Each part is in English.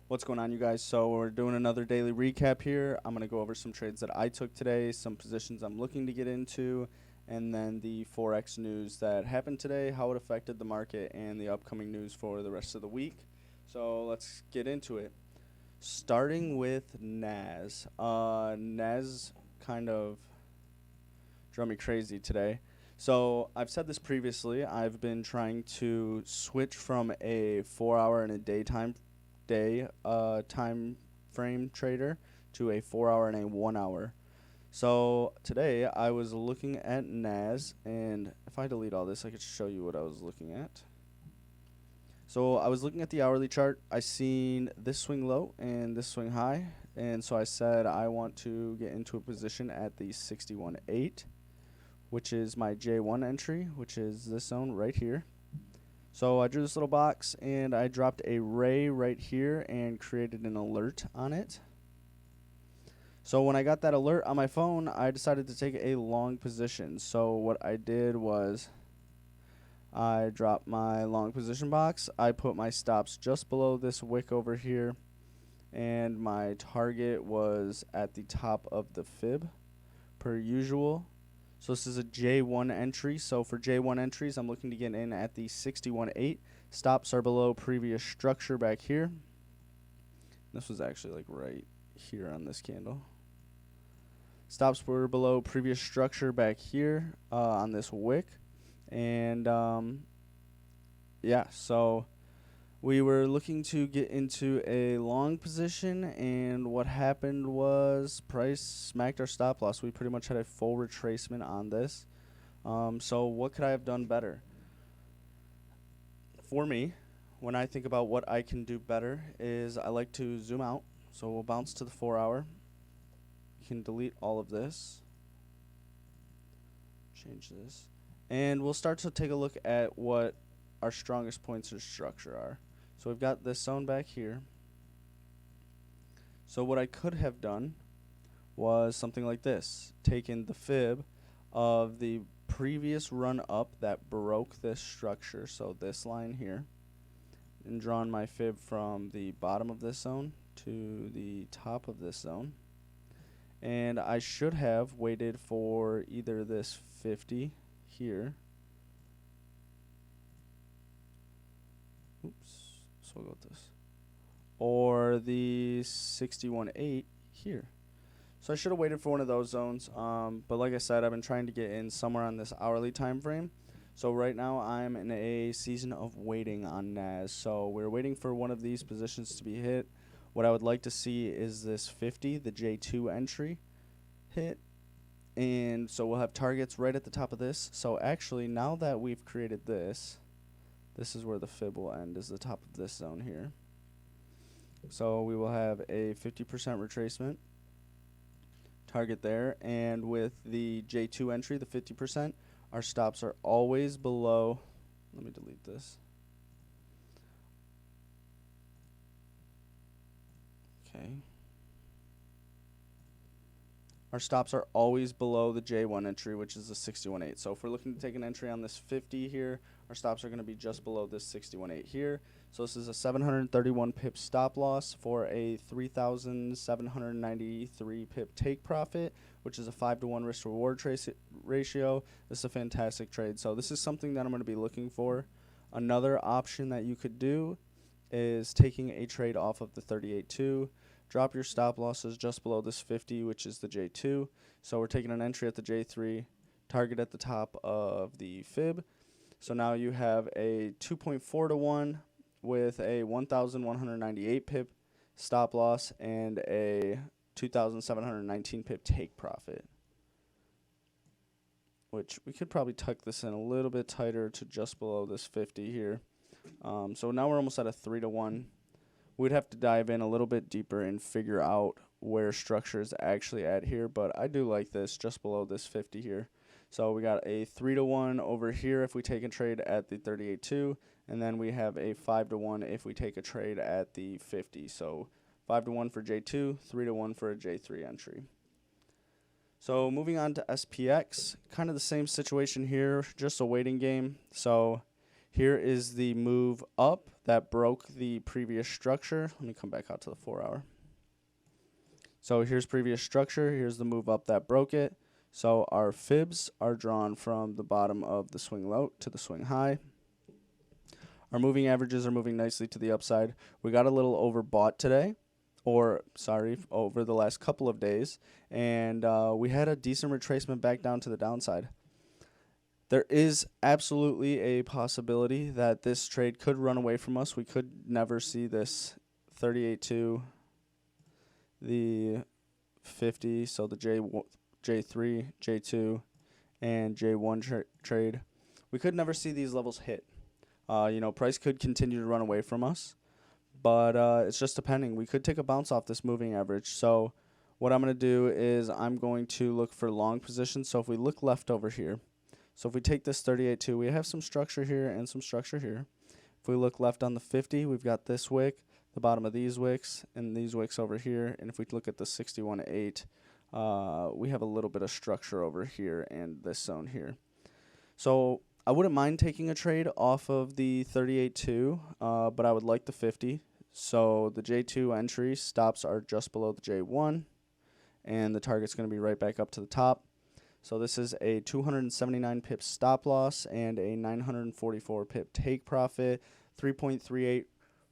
What's going on, you guys? So we're doing another daily recap here. I'm going to go over some trades that I took today, some positions I'm looking to get into, and then the Forex news that happened today, how it affected the market, and the upcoming news for the rest of the week. So let's get into it. Starting with NAS. NAS kind of drove me crazy today. So I've said this previously. I've been trying to switch from a 4-hour and a time frame trader to a 4-hour and a 1-hour. So today I was looking at NAS, and if I delete all this, I could show you what I was looking at. So I was looking at the hourly chart. I seen this swing low and this swing high, and so I said I want to get into a position at the 61.8, which is my J1 entry, which is this zone right here. So I drew this little box, and I dropped a ray right here and created an alert on it. So when I got that alert on my phone, I decided to take a long position. So what I did was I dropped my long position box. I put my stops just below this wick over here, and my target was at the top of the fib per usual. So this is a J1 entry. So for J1 entries, I'm looking to get in at the 61.8. Stops are below previous structure back here. This was actually like right here on this candle. Stops were below previous structure back here on this wick. And yeah, so we were looking to get into a long position, and what happened was price smacked our stop loss. We pretty much had a full retracement on this. So what could I have done better? For me, when I think about what I can do better, is I like to zoom out. So we'll bounce to the 4-hour. You can delete all of this. Change this. And we'll start to take a look at what our strongest points of structure are. So we've got this zone back here. So what I could have done was something like this. Taken the fib of the previous run up that broke this structure, so this line here, and drawn my fib from the bottom of this zone to the top of this zone. And I should have waited for either this 50 here. Oops. So we'll go with this. Or the 61.8 here. So I should have waited for one of those zones. But like I said, I've been trying to get in somewhere on this hourly time frame. So right now I'm in a season of waiting on NAS. So we're waiting for one of these positions to be hit. What I would like to see is this 50, the J2 entry, hit. And so we'll have targets right at the top of this. So actually, now that we've created this, this is where the fib will end, is the top of this zone here. So we will have a 50% retracement target there. And with the J2 entry, the 50%, our stops are always below. Let me delete this. Okay. Our stops are always below the J1 entry, which is the 61.8. So if we're looking to take an entry on this 50 here, our stops are going to be just below this 61.8 here. So this is a 731 pip stop loss for a 3,793 pip take profit, which is a 5-to-1 risk to reward ratio. This is a fantastic trade. So this is something that I'm going to be looking for. Another option that you could do is taking a trade off of the 38.2. Drop your stop losses just below this 50, which is the J2. So we're taking an entry at the J3, target at the top of the fib. So now you have a 2.4-to-1 with a 1,198 pip stop loss and a 2,719 pip take profit, which we could probably tuck this in a little bit tighter to just below this 50 here. So now we're almost at a 3-to-1. We'd have to dive in a little bit deeper and figure out where structure is actually at here, but I do like this just below this 50 here. So we got a 3-to-1 over here if we take a trade at the 38.2, and then we have a 5-to-1 if we take a trade at the 50. So 5-to-1 for J2, 3-to-1 for a J3 entry. So moving on to SPX, kind of the same situation here, just a waiting game. So here is the move up that broke the previous structure. Let me come back out to the 4 hour. So here's previous structure. Here's the move up that broke it. So our fibs are drawn from the bottom of the swing low to the swing high. Our moving averages are moving nicely to the upside. We got a little overbought today, or sorry, over the last couple of days, and we had a decent retracement back down to the downside. There is absolutely a possibility that this trade could run away from us. We could never see this 38.2, the 50, so the J3, J2, and J1 trade. We could never see these levels hit. Price could continue to run away from us, but it's just depending. We could take a bounce off this moving average. So what I'm going to do is I'm going to look for long positions. So if we look left over here, so if we take this 38.2, we have some structure here and some structure here. If we look left on the 50, we've got this wick, the bottom of these wicks, and these wicks over here. And if we look at the 61.8, we have a little bit of structure over here and this zone here. So I wouldn't mind taking a trade off of the 38.2, but I would like the 50. So the J2 entry stops are just below the J1, and the target's going to be right back up to the top. So this is a 279 pip stop loss and a 944 pip take profit, 3.38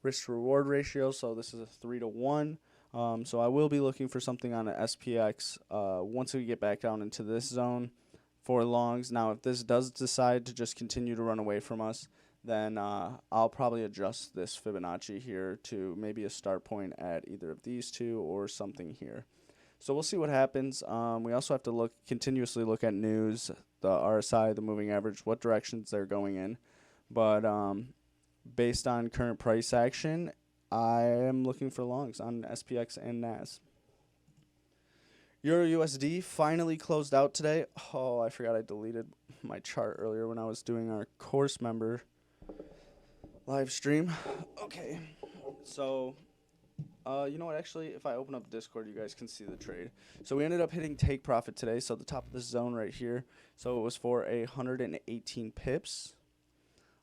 risk to reward ratio. So this is a 3-to-1. So I will be looking for something on an SPX once we get back down into this zone for longs. Now, if this does decide to just continue to run away from us, then I'll probably adjust this Fibonacci here to maybe a start point at either of these two or something here. So we'll see what happens. We also have to continuously look at news, the RSI, the moving average, what directions they're going in. But based on current price action, I am looking for longs on SPX and NAS. EURUSD finally closed out today. Oh, I forgot I deleted my chart earlier when I was doing our course member live stream. Okay, so you know what, actually, if I open up Discord, you guys can see the trade. So we ended up hitting take profit today, so the top of this zone right here. So it was for 118 pips.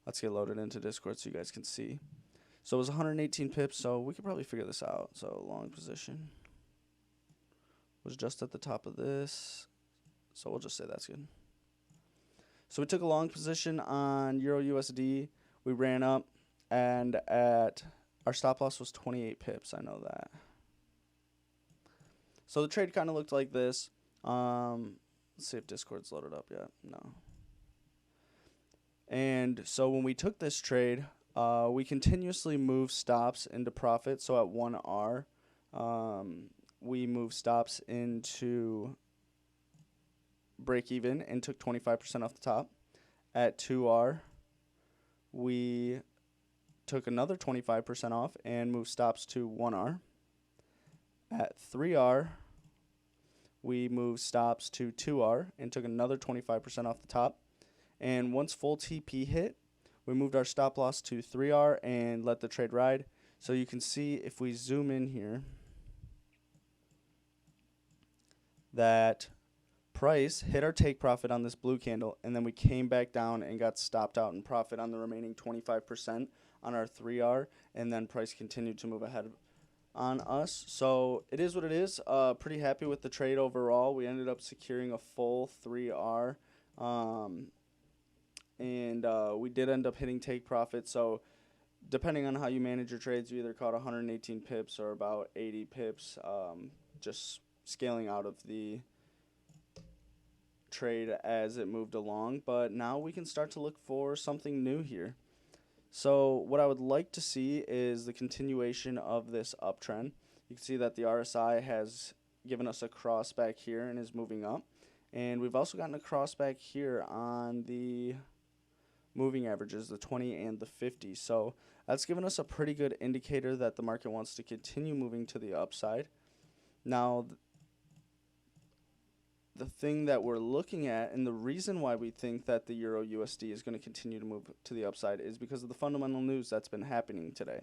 Let's get loaded into Discord so you guys can see. So it was 118 pips, so we could probably figure this out. So long position was just at the top of this, so we'll just say that's good. So we took a long position on EURUSD. We ran up, and at our stop loss was 28 pips. I know that. So the trade kind of looked like this. Let's see if Discord's loaded up yet. No. And so when we took this trade, we continuously moved stops into profit. So at 1R, we moved stops into break even and took 25% off the top. At 2R, we took another 25% off and moved stops to 1R. At 3R, we moved stops to 2R and took another 25% off the top. And once full TP hit, we moved our stop loss to 3R and let the trade ride. So you can see if we zoom in here that price hit our take profit on this blue candle, and then we came back down and got stopped out in profit on the remaining 25% on our 3R, and then price continued to move ahead on us. So it is what it is. Pretty happy with the trade overall. We ended up securing a full 3R, and we did end up hitting take profit. So depending on how you manage your trades, you either caught 118 pips or about 80 pips, just scaling out of the trade as it moved along. But now we can start to look for something new here. So what I would like to see is the continuation of this uptrend. You can see that the RSI has given us a cross back here and is moving up. And we've also gotten a cross back here on the moving averages, the 20 and the 50. So that's given us a pretty good indicator that the market wants to continue moving to the upside. Now, the thing that we're looking at, and the reason why we think that the EURUSD is going to continue to move to the upside, is because of the fundamental news that's been happening today.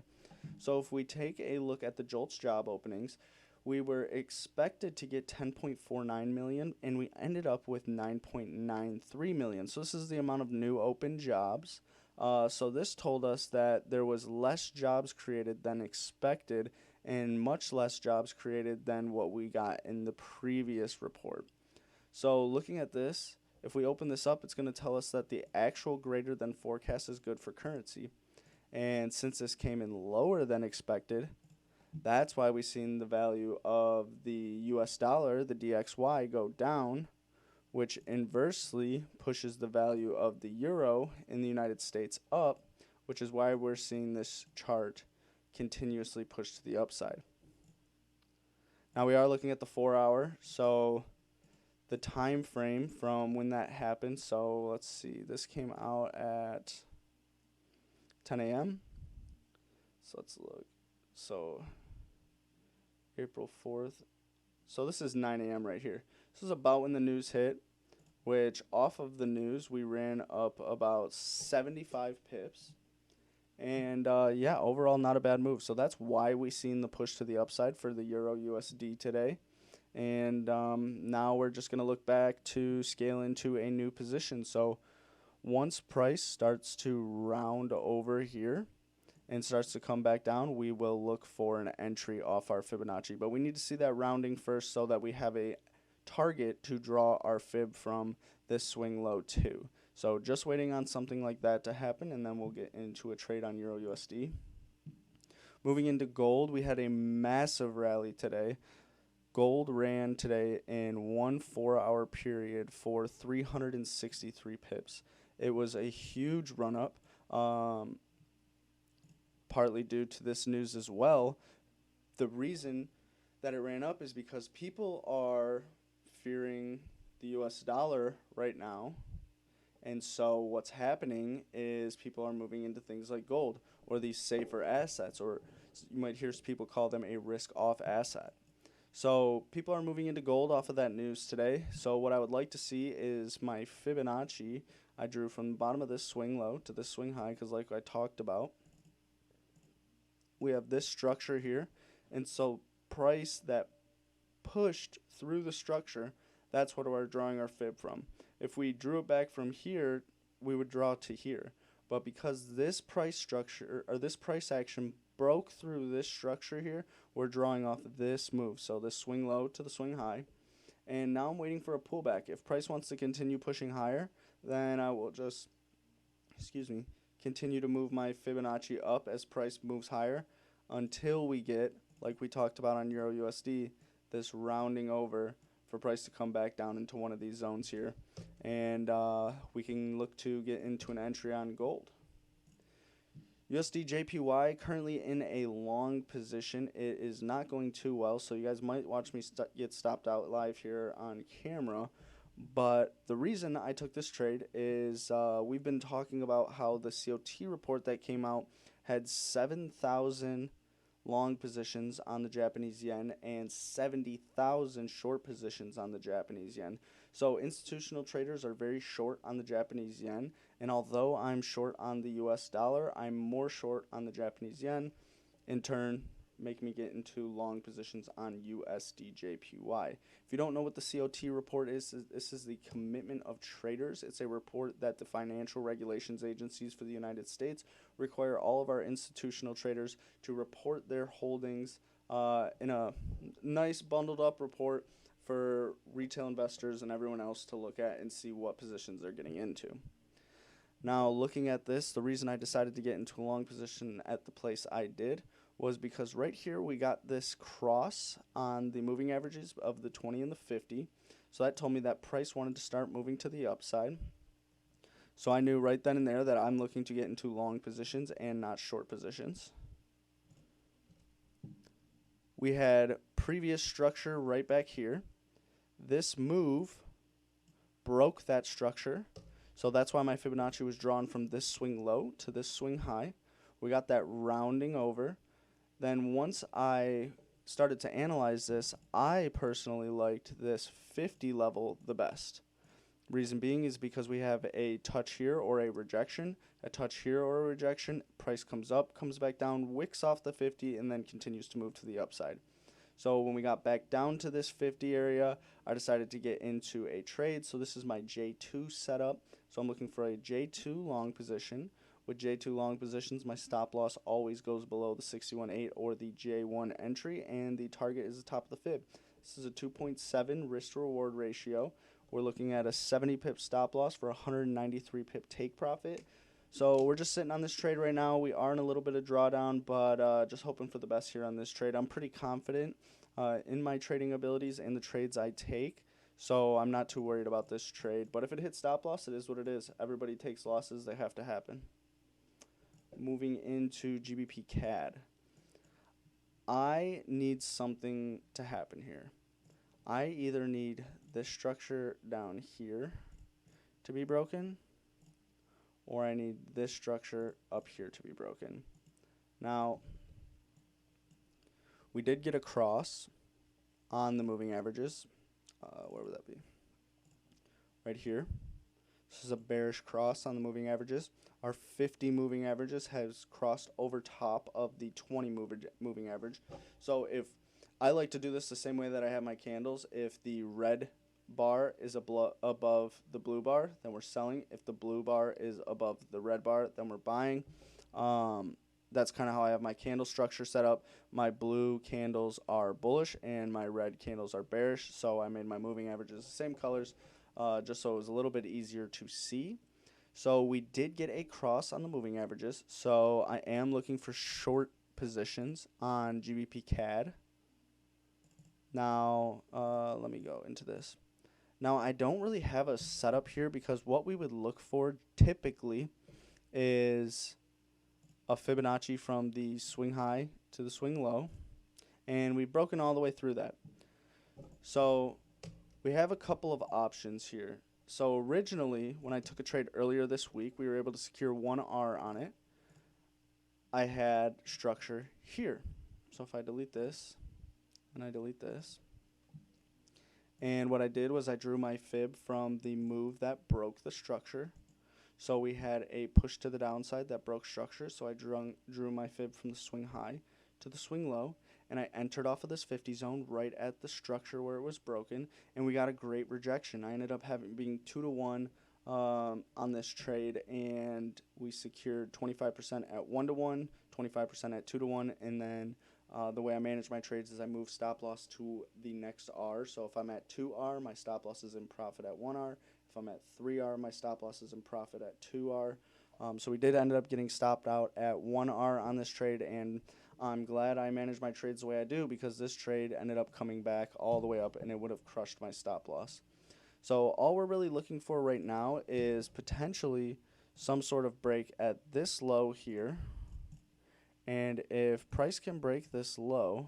So if we take a look at the JOLTS job openings, we were expected to get 10.49 million, and we ended up with 9.93 million. So this is the amount of new open jobs So this told us that there was less jobs created than expected and much less jobs created than what we got in the previous report. So looking at this, if we open this up, it's going to tell us that the actual greater than forecast is good for currency. And since this came in lower than expected, that's why we've seen the value of the US dollar, the DXY, go down, which inversely pushes the value of the euro in the United States up, which is why we're seeing this chart continuously push to the upside. Now we are looking at the 4-hour, so the time frame from when that happened. So let's see, this came out at 10 a.m. So let's look. So April 4th. So this is 9 a.m. right here. This is about when the news hit, which off of the news we ran up about 75 pips. And yeah, overall not a bad move. So that's why we seen the push to the upside for the Euro USD today. And now we're just going to look back to scale into a new position. So once price starts to round over here and starts to come back down, we will look for an entry off our Fibonacci. But we need to see that rounding first so that we have a target to draw our fib from this swing low to. So just waiting on something like that to happen, and then we'll get into a trade on Euro USD. Moving into gold, we had a massive rally today. Gold ran today in 1 4-hour period for 363 pips. It was a huge run-up, partly due to this news as well. The reason that it ran up is because people are fearing the US dollar right now. And so what's happening is people are moving into things like gold or these safer assets, or you might hear people call them a risk-off asset. So people are moving into gold off of that news today. So what I would like to see is my Fibonacci I drew from the bottom of this swing low to this swing high, because like I talked about, we have this structure here. And so price that pushed through the structure, that's what we're drawing our fib from. If we drew it back from here, we would draw to here. But because this price structure, or this price action broke through this structure here, we're drawing off this move. So this swing low to the swing high. And now I'm waiting for a pullback. If price wants to continue pushing higher, then I will just, continue to move my Fibonacci up as price moves higher until we get, like we talked about on Euro USD, this rounding over for price to come back down into one of these zones here. And we can look to get into an entry on gold. USD JPY currently in a long position. It is not going too well, so you guys might watch me get stopped out live here on camera. But the reason I took this trade is we've been talking about how the COT report that came out had 7,000 long positions on the Japanese yen and 70,000 short positions on the Japanese yen. So institutional traders are very short on the Japanese yen, and although I'm short on the US dollar, I'm more short on the Japanese yen, in turn making me get into long positions on USD JPY. If you don't know what the COT report is, this is the Commitment of Traders. It's a report that the financial regulations agencies for the United States require all of our institutional traders to report their holdings in a nice bundled up report for retail investors and everyone else to look at and see what positions they're getting into. Now, looking at this, the reason I decided to get into a long position at the place I did was because right here we got this cross on the moving averages of the 20 and the 50. So that told me that price wanted to start moving to the upside. So I knew right then and there that I'm looking to get into long positions and not short positions. We had previous structure right back here. This move broke that structure. So that's why my Fibonacci was drawn from this swing low to this swing high. We got that rounding over. Then once I started to analyze this, I personally liked this 50 level the best. Reason being is because we have a touch here or a rejection, a touch here or a rejection, price comes up, comes back down, wicks off the 50, and then continues to move to the upside. So when we got back down to this 50 area, I decided to get into a trade. So this is my J2 setup. So I'm looking for a J2 long position With J2 long positions, my stop loss always goes below the 61.8 or the J1 entry, and the target is the top of the fib. This is a 2.7 risk to reward ratio. We're looking at a 70 pip stop loss for 193 pip take profit. So we're just sitting on this trade right now. We are in a little bit of drawdown, but just hoping for the best here on this trade. I'm pretty confident in my trading abilities and the trades I take, so I'm not too worried about this trade. But if it hits stop loss, it is what it is. Everybody takes losses. They have to happen. Moving into GBP CAD. I need something to happen here. I either need this structure down here to be broken, or I need this structure up here to be broken. Now, we did get a cross on the moving averages. Where would that be? Right here. This is a bearish cross on the moving averages. Our 50 moving averages has crossed over top of the 20 moving average. So if I like to do this the same way that I have my candles, if the red bar is above the blue bar, then we're selling. If the blue bar is above the red bar, then we're buying. That's kind of how I have my candle structure set up. My blue candles are bullish and my red candles are bearish, so I made my moving averages the same colors, just so it was a little bit easier to see. So we did get a cross on the moving averages, so I am looking for short positions on GBP CAD. Now, let me go into this. Now, I don't really have a setup here because what we would look for typically is a Fibonacci from the swing high to the swing low, and we've broken all the way through that. So we have a couple of options here. So originally, when I took a trade earlier this week, we were able to secure 1R on it. I had structure here. So if I delete this, and I delete this, and what I did was I drew my fib from the move that broke the structure. So we had a push to the downside that broke structure, so I drew my fib from the swing high to the swing low, and I entered off of this 50 zone right at the structure where it was broken, and we got a great rejection. I ended up being 2-to-1 on this trade, and we secured 25% at 1-to-1, 25% at 2-to-1, and then the way I manage my trades is I move stop loss to the next R. So if I'm at 2R, my stop loss is in profit at 1R. If I'm at 3R, my stop loss is in profit at 2R. So we did end up getting stopped out at 1R on this trade, and I'm glad I managed my trades the way I do because this trade ended up coming back all the way up, and it would have crushed my stop loss. So all we're really looking for right now is potentially some sort of break at this low here. And if price can break this low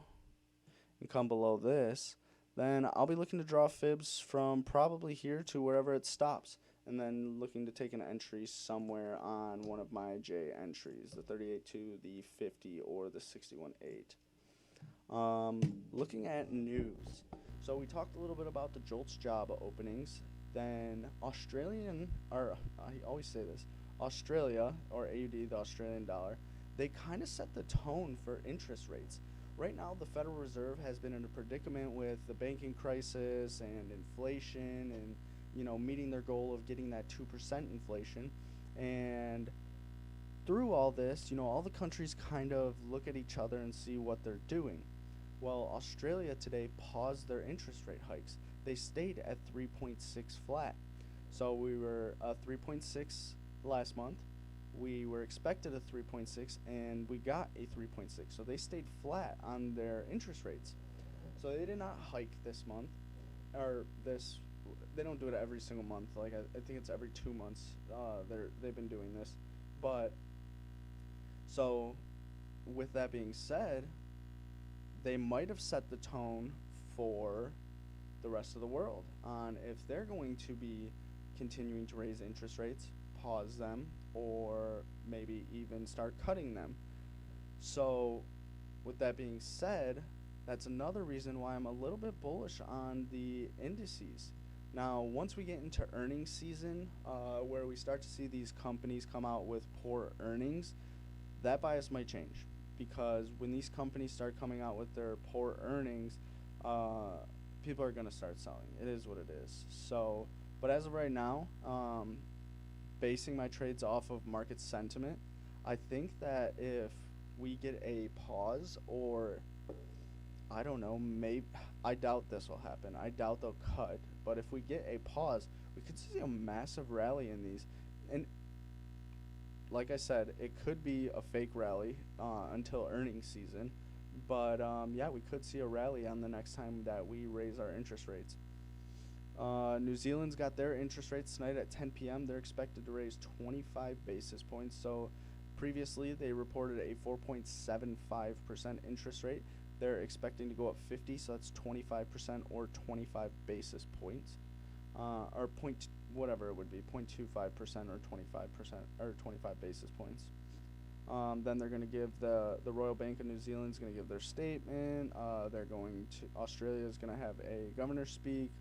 and come below this, then I'll be looking to draw fibs from probably here to wherever it stops, and then looking to take an entry somewhere on one of my J entries, the 38.2, the 50, or the 61.8. Looking at news. So we talked a little bit about the JOLTS job openings. Then Australian, or I always say this, Australia, or AUD, the Australian dollar, they kind of set the tone for interest rates. Right now, the Federal Reserve has been in a predicament with the banking crisis and inflation and, meeting their goal of getting that 2% inflation. And through all this, all the countries kind of look at each other and see what they're doing. Well, Australia today paused their interest rate hikes. They stayed at 3.6 flat. So we were 3.6 last month. We were expected a 3.6, and we got a 3.6. So they stayed flat on their interest rates. So they did not hike this month, or this. They don't do it every single month. Like I think it's every 2 months. They've been doing this, but so with that being said, they might have set the tone for the rest of the world on if they're going to be continuing to raise interest rates, pause them, or maybe even start cutting them. So with that being said, that's another reason why I'm a little bit bullish on the indices. Now, once we get into earnings season, where we start to see these companies come out with poor earnings, that bias might change, because when these companies start coming out with their poor earnings, people are going to start selling. It is what it is. But as of right now, basing my trades off of market sentiment, I think that if we get a pause, or I don't know, maybe I doubt this will happen. I doubt they'll cut, but if we get a pause, we could see a massive rally in these. And like I said, it could be a fake rally until earnings season, but yeah, we could see a rally on the next time that we raise our interest rates. New Zealand's got their interest rates tonight at 10 p.m. They're expected to raise 25 basis points. So previously they reported a 4.75% interest rate. They're expecting to go up 50, so that's 25% or 25 basis points, or point whatever it would be, 0.25% or 25% or 25 basis points. Then they're going to give the Royal Bank of New Zealand's going to give their statement. They're going to Australia is going to have a governor speak.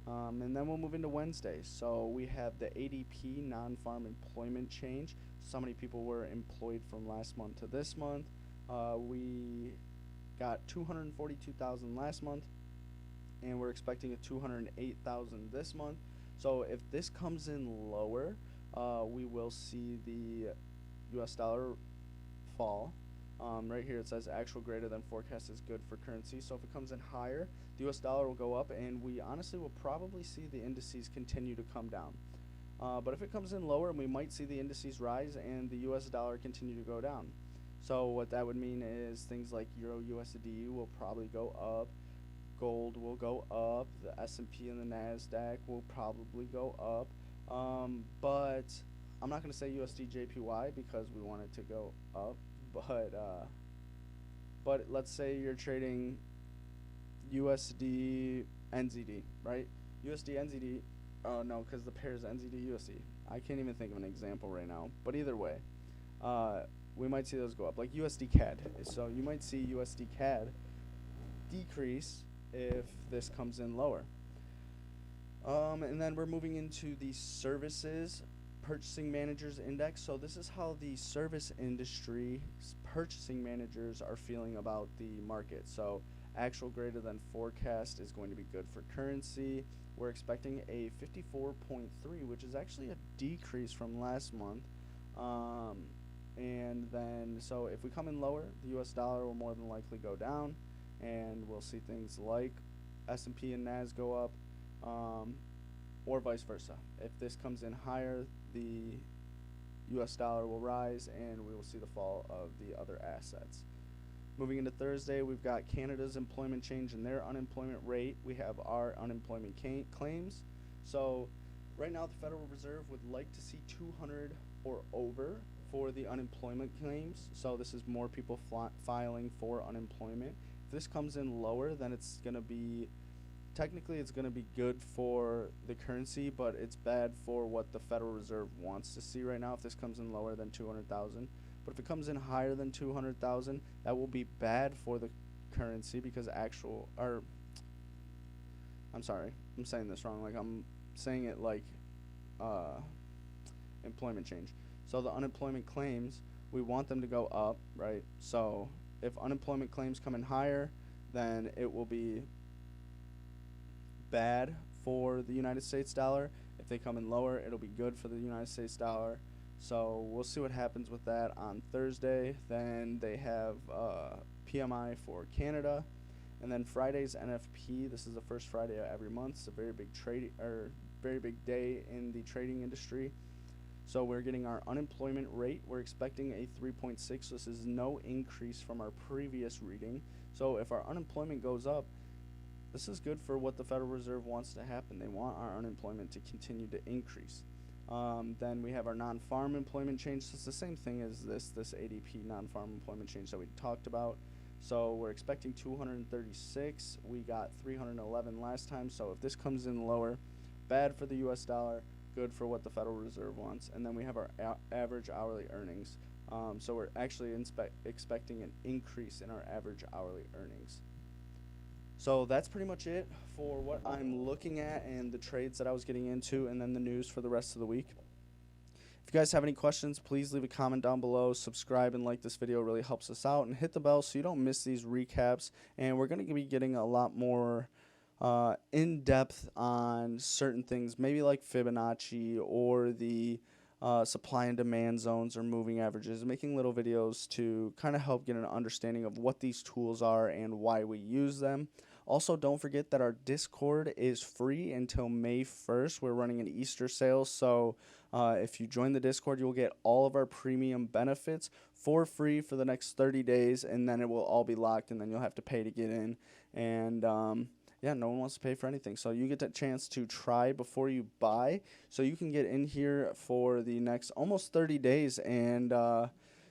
And then we'll move into Wednesday. So we have the ADP non-farm employment change. So many people were employed from last month to this month. We got 242,000 last month, and we're expecting a 208,000 this month. So if this comes in lower, we will see the US dollar fall. Right here it says actual greater than forecast is good for currency. So if it comes in higher, the US dollar will go up, and we honestly will probably see the indices continue to come down. But if it comes in lower, we might see the indices rise and the US dollar continue to go down. So what that would mean is things like EURUSD will probably go up, gold will go up, the S&P and the NASDAQ will probably go up. But I'm not going to say USD JPY because we want it to go up. But let's say you're trading USD NZD, right? USD NZD. Oh no, because the pair is NZD USD. I can't even think of an example right now. But either way, we might see those go up, like USD CAD. So you might see USD CAD decrease if this comes in lower. And then we're moving into the services purchasing managers index. So this is how the service industry purchasing managers are feeling about the market. So actual greater than forecast is going to be good for currency. We're expecting a 54.3, which is actually a decrease from last month. And then so if we come in lower, the US dollar will more than likely go down, and we'll see things like S&P and NAS go up, or vice versa. If this comes in higher, the US dollar will rise and we will see the fall of the other assets. Moving into Thursday, we've got Canada's employment change and their unemployment rate. We have our unemployment claims. So right now the Federal Reserve would like to see 200 or over for the unemployment claims. So this is more people filing for unemployment. If this comes in lower, then it's going to be, technically it's going to be good for the currency, but it's bad for what the Federal Reserve wants to see right now if this comes in lower than 200,000. But if it comes in higher than 200,000, that will be bad for the currency because I'm sorry, I'm saying this wrong. Like I'm saying it like employment change. So the unemployment claims, we want them to go up, right? So if unemployment claims come in higher, then it will be bad for the United States dollar. If they come in lower, it'll be good for the United States dollar. So we'll see what happens with that on Thursday. Then they have PMI for Canada, and then Friday's NFP. This is the first Friday of every month. It's a very big very big day in the trading industry. So we're getting our unemployment rate. We're expecting a 3.6. This is no increase from our previous reading. So if our unemployment goes up, this is good for what the Federal Reserve wants to happen. They want our unemployment to continue to increase. Then we have our non-farm employment change. So it's the same thing as this ADP non-farm employment change that we talked about. So we're expecting 236. We got 311 last time. So if this comes in lower, bad for the US dollar, good for what the Federal Reserve wants. And then we have our average hourly earnings. So we're actually expecting an increase in our average hourly earnings. So that's pretty much it for what I'm looking at and the trades that I was getting into, and then the news for the rest of the week. If you guys have any questions, please leave a comment down below. Subscribe and like this video. It really helps us out. And hit the bell so you don't miss these recaps. And we're going to be getting a lot more in-depth on certain things, maybe like Fibonacci or the supply and demand zones or moving averages, making little videos to kind of help get an understanding of what these tools are and why we use them. Also, don't forget that our Discord is free until May 1st. We're running an Easter sale, so if you join the Discord, you'll get all of our premium benefits for free for the next 30 days, and then it will all be locked, and then you'll have to pay to get in. And yeah, no one wants to pay for anything. So you get that chance to try before you buy. So you can get in here for the next almost 30 days and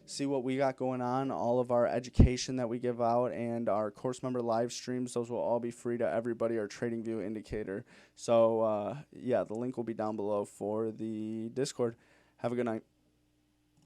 see what we got going on. All of our education that we give out and our course member live streams, those will all be free to everybody, our TradingView indicator. So yeah, the link will be down below for the Discord. Have a good night.